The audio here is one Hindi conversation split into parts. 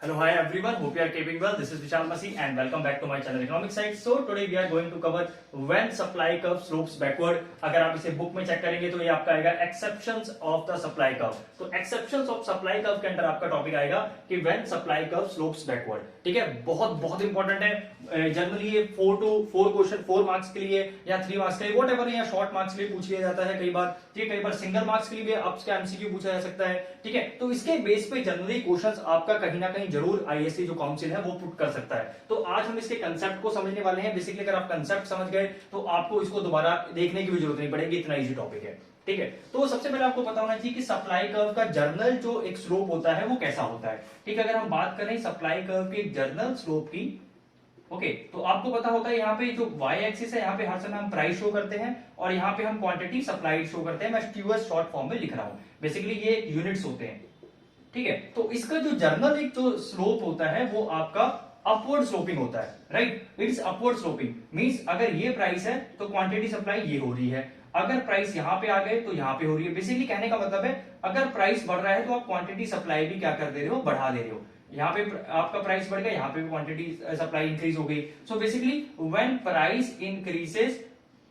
Hello, hi everyone. Hope you are keeping well. This is Vishal Masih and welcome back to my channel Economic Side. So today we are going to cover when supply curve slopes backward. अगर आप इसे बुक में चेक करेंगे तो ये आपका आएगा exceptions of the supply curve. तो exceptions of supply curve के अंदर आपका टॉपिक आएगा कि when supply curve slopes backward. ठीक है, बहुत बहुत इंपॉर्टेंट है. जनरली ये 4 क्वेश्चन 4 मार्क्स के लिए या 3 मार्क्स के लिए वॉट एवर या शॉर्ट मार्क्स के लिए पूछ लिया जाता है कई बार. ठीक है, कई बार सिंगल मार्क्स के लिए भी आपका एमसीक्यू पूछा जा सकता है. ठीक है, तो इसके बेस पे जनरली क्वेश्चंस आपका कहीं ना कहीं जरूर आईएससी जो काउंसिल है वो पुट कर सकता है. तो आज हम इसके कंसेप्ट को समझने वाले हैं. बेसिकली अगर आप कंसेप्ट समझ गए तो आपको इसको दोबारा देखने की भी जरूरत नहीं पड़ेगी, इतना इजी टॉपिक है. ठीक है, तो सबसे पहले आपको पता होना चाहिए कि सप्लाई कर्व का जर्नल जो एक स्लोप होता है वो कैसा होता है. ठीक है, अगर हम बात करें सप्लाई कर्व की जर्नल स्लोप की, ओके, तो आपको पता होता है यहाँ पे जो y एक्सिस है यहाँ पे हर समय हम प्राइस शो करते हैं और यहाँ पे हम क्वांटिटी सप्लाइड शो करते हैं. मैं क्यूएस शॉर्ट फॉर्म में लिख रहा हूं. बेसिकली ये यूनिट्स होते हैं. ठीक है, तो इसका जो जर्नल एक जो स्लोप होता है वो आपका अपवर्ड स्लोपिंग होता है. Right, it's upward sloping means अगर ये प्राइस है तो क्वांटिटी सप्लाई ये हो रही है, अगर प्राइस यहाँ पे आ गए तो यहाँ पे हो रही है. बेसिकली कहने का मतलब है अगर प्राइस बढ़ रहा है तो आप क्वांटिटी सप्लाई भी क्या कर दे रहे हो, बढ़ा दे रहे हो. यहाँ पे आपका प्राइस बढ़ गया, यहाँ पे क्वांटिटी सप्लाई इंक्रीज हो गई. So basically when price increases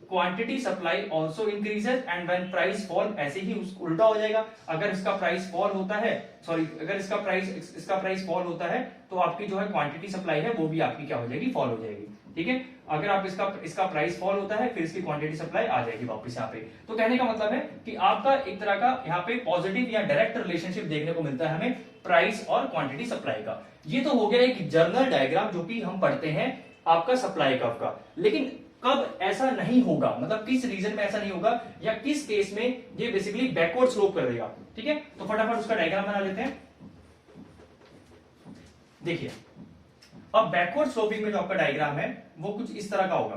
quantity supply also increases and when price fall ऐसे ही उल्टा हो जाएगा. अगर इसका प्राइस फॉल होता है, सॉरी, अगर इसका प्राइस फॉल होता है तो आपकी जो है क्वांटिटी सप्लाई है वो भी आपकी क्या हो जाएगी, फॉल हो जाएगी. ठीक है, अगर आप इसका प्राइस फॉल होता है फिर इसकी क्वांटिटी सप्लाई आ जाएगी वापस यहाँ पे. तो कहने का मतलब है कि आपका एक तरह का यहाँ पे पॉजिटिव या डायरेक्ट रिलेशनशिप देखने को मिलता है हमें प्राइस और क्वांटिटी सप्लाई का. ये तो हो गया एक जर्नल डायग्राम जो कि हम पढ़ते हैं आपका सप्लाई कर्व का. लेकिन कब ऐसा नहीं होगा, मतलब किस रीजन में ऐसा नहीं होगा या किस केस में ये बेसिकली बैकवर्ड स्लोप कर देगा. ठीक है, तो फटाफट उसका डायग्राम बना लेते हैं. देखिए, अब बैकवर्ड स्लोपिंग में जो आपका डायग्राम है वो कुछ इस तरह का होगा.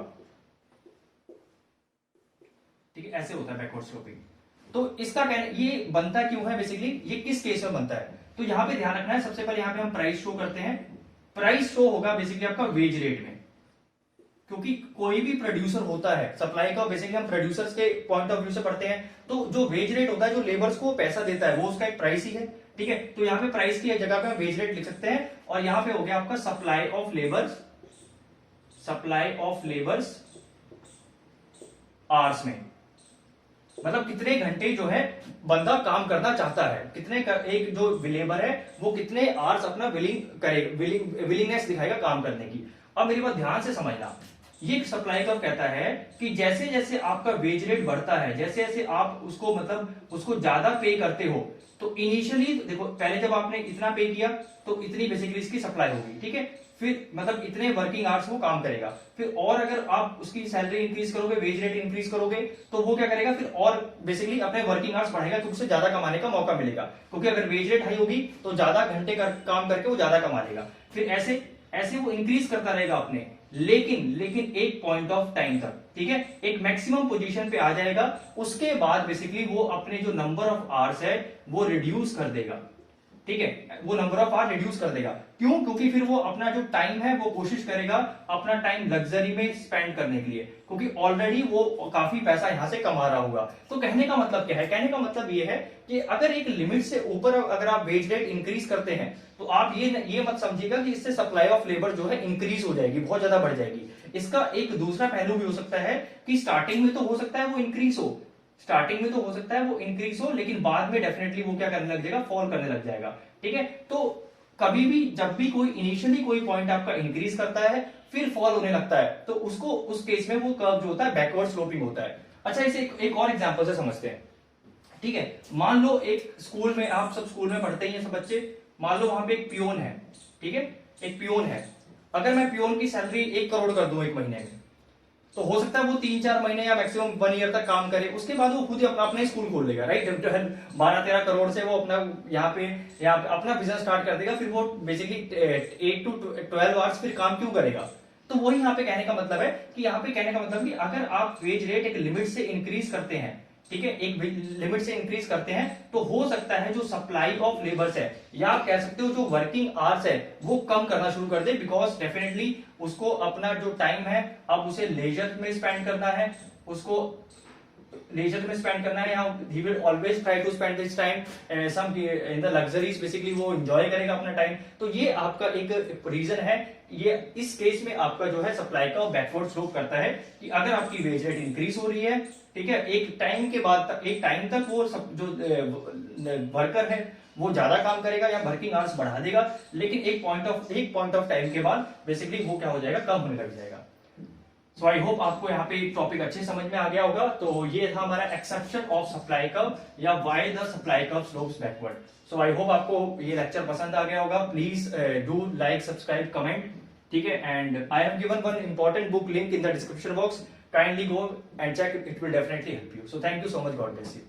ठीक है, ऐसे होता है बैकवर्ड स्लोपिंग. तो इसका ये बनता क्यों है, बेसिकली ये किस केस में बनता है. तो यहां पे ध्यान रखना है, सबसे पहले यहां पे हम प्राइस शो करते हैं. प्राइस शो होगा बेसिकली आपका वेज रेट में, क्योंकि कोई भी प्रोड्यूसर होता है सप्लाई का, बेसिकली हम प्रोड्यूसर्स के पॉइंट ऑफ व्यू से पढ़ते हैं. तो जो वेज रेट होता है, जो लेबर्स को पैसा देता है वो उसका एक प्राइस ही है. ठीक है, तो यहाँ पे प्राइस की जगह पे हम वेज रेट लिख सकते हैं और यहाँ पे हो गया आपका सप्लाई ऑफ लेबर्स आवर्स में, मतलब कितने घंटे जो है बंदा काम करना चाहता है, कितने एक जो लेबर है वो कितने आवर्स अपना विलिंगनेस दिखाएगा काम करने की. अब मेरी बात ध्यान से समझना, ये सप्लाई कर्व कहता है कि जैसे जैसे आपका वेज रेट बढ़ता है, जैसे जैसे आप उसको मतलब उसको ज्यादा पे करते हो, तो इनिशियली देखो पहले जब आपने इतना पे किया तो इतनी बेसिकली इसकी सप्लाई होगी. ठीक है, फिर मतलब इतने वर्किंग आवर्स वो काम करेगा. फिर और अगर आप उसकी सैलरी इंक्रीज करोगे, वेज रेट इंक्रीज करोगे, तो वो क्या करेगा, फिर और बेसिकली अपने वर्किंग आवर्स बढ़ाएगा क्योंकि उसे ज्यादा कमाने का मौका मिलेगा. क्योंकि अगर वेज रेट हाई होगी तो ज्यादा घंटे काम करके वो ज्यादा कमा लेगा. फिर ऐसे ऐसे वो इंक्रीज करता रहेगा अपने, लेकिन एक पॉइंट ऑफ टाइम तक. ठीक है, एक मैक्सिमम पोजीशन पे आ जाएगा. उसके बाद बेसिकली वो अपने जो नंबर ऑफ आवर्स है वो रिड्यूस कर देगा. ठीक है, वो नंबर ऑफ आवर रिड्यूस कर देगा. क्यों, क्योंकि फिर वो अपना जो टाइम है वो कोशिश करेगा अपना टाइम लग्जरी में स्पेंड करने के लिए, क्योंकि ऑलरेडी वो काफी पैसा यहां से कमा रहा होगा. तो कहने का मतलब क्या है, कहने का मतलब ये है कि अगर एक लिमिट से ऊपर अगर आप वेज रेट इंक्रीज करते हैं तो आप ये मत समझिएगा कि इससे सप्लाई ऑफ लेबर जो है इंक्रीज हो जाएगी, बहुत ज्यादा बढ़ जाएगी. इसका एक दूसरा पहलू भी हो सकता है कि स्टार्टिंग में तो हो सकता है वो इंक्रीज हो, लेकिन बाद में डेफिनेटली वो क्या करने लग जाएगा, फॉल करने लग जाएगा. ठीक है, तो कभी भी जब भी कोई इनिशियली कोई पॉइंट आपका इंक्रीज करता है फिर फॉल होने लगता है, तो उसको उस केस में वो कर्व जो होता है बैकवर्ड स्लोपिंग होता है. अच्छा, इसे एक और एग्जांपल से समझते हैं. ठीक है, मान लो एक स्कूल में, आप सब स्कूल में पढ़ते हैं सब बच्चे, मान लो वहां पे एक पियोन है. ठीक है, एक पियोन है. अगर मैं पियोन की सैलरी 1 करोड़ कर दूं एक महीने में, तो हो सकता है वो 3-4 महीने या मैक्सिमम 1 ईयर तक काम करे, उसके बाद वो खुद ही अपना स्कूल खोल लेगा. राइट, 12-13 करोड़ से वो अपना यहाँ पे अपना बिजनेस स्टार्ट कर देगा. फिर वो बेसिकली 8 to 12 आवर्स फिर काम क्यों करेगा. तो वही यहाँ पे कहने का मतलब है कि यहाँ पे कहने का मतलब कि अगर आप वेज रेट एक लिमिट से इंक्रीज करते हैं, ठीक है, एक लिमिट से इंक्रीज करते हैं, तो हो सकता है जो सप्लाई ऑफ लेबर्स है या आप कह सकते हो जो वर्किंग आवर्स है वो कम करना शुरू कर दे. बिकॉज डेफिनेटली उसको अपना जो टाइम है अब उसे लेजर में स्पेंड करना है, उसको लेजर में स्पेंड करना है, या he will always try to spend this time some in the luxuries, basically वो एंजॉय करेगा अपना टाइम। तो ये आपका एक रीजन है। ये इस केस में आपका जो है सप्लाई का बैकवर्ड स्लोप करता है कि अगर आपकी वेज रेट इंक्रीज हो रही है, ठीक है, एक टाइम के बाद एक टाइम तक वो जो वर्कर है वो ज्यादा काम करेगा या वर्किंग आवर्स बढ़ा देगा, लेकिन एक पॉइंट ऑफ टाइम के बाद बेसिकली वो क्या हो जाएगा, कम होने लग जाएगा। सो आई होप आपको यहाँ पे टॉपिक अच्छे समझ में आ गया होगा। तो ये था हमारा एक्सेप्शन ऑफ सप्लाई कर्व या why the supply curve slopes backward. So I hope आपको ये लेक्चर पसंद आ गया होगा। Please do like, subscribe, comment, ठीक है। And I have given one important book link in the description box, kindly go and check, it will definitely help you. So thank you so much, God bless you.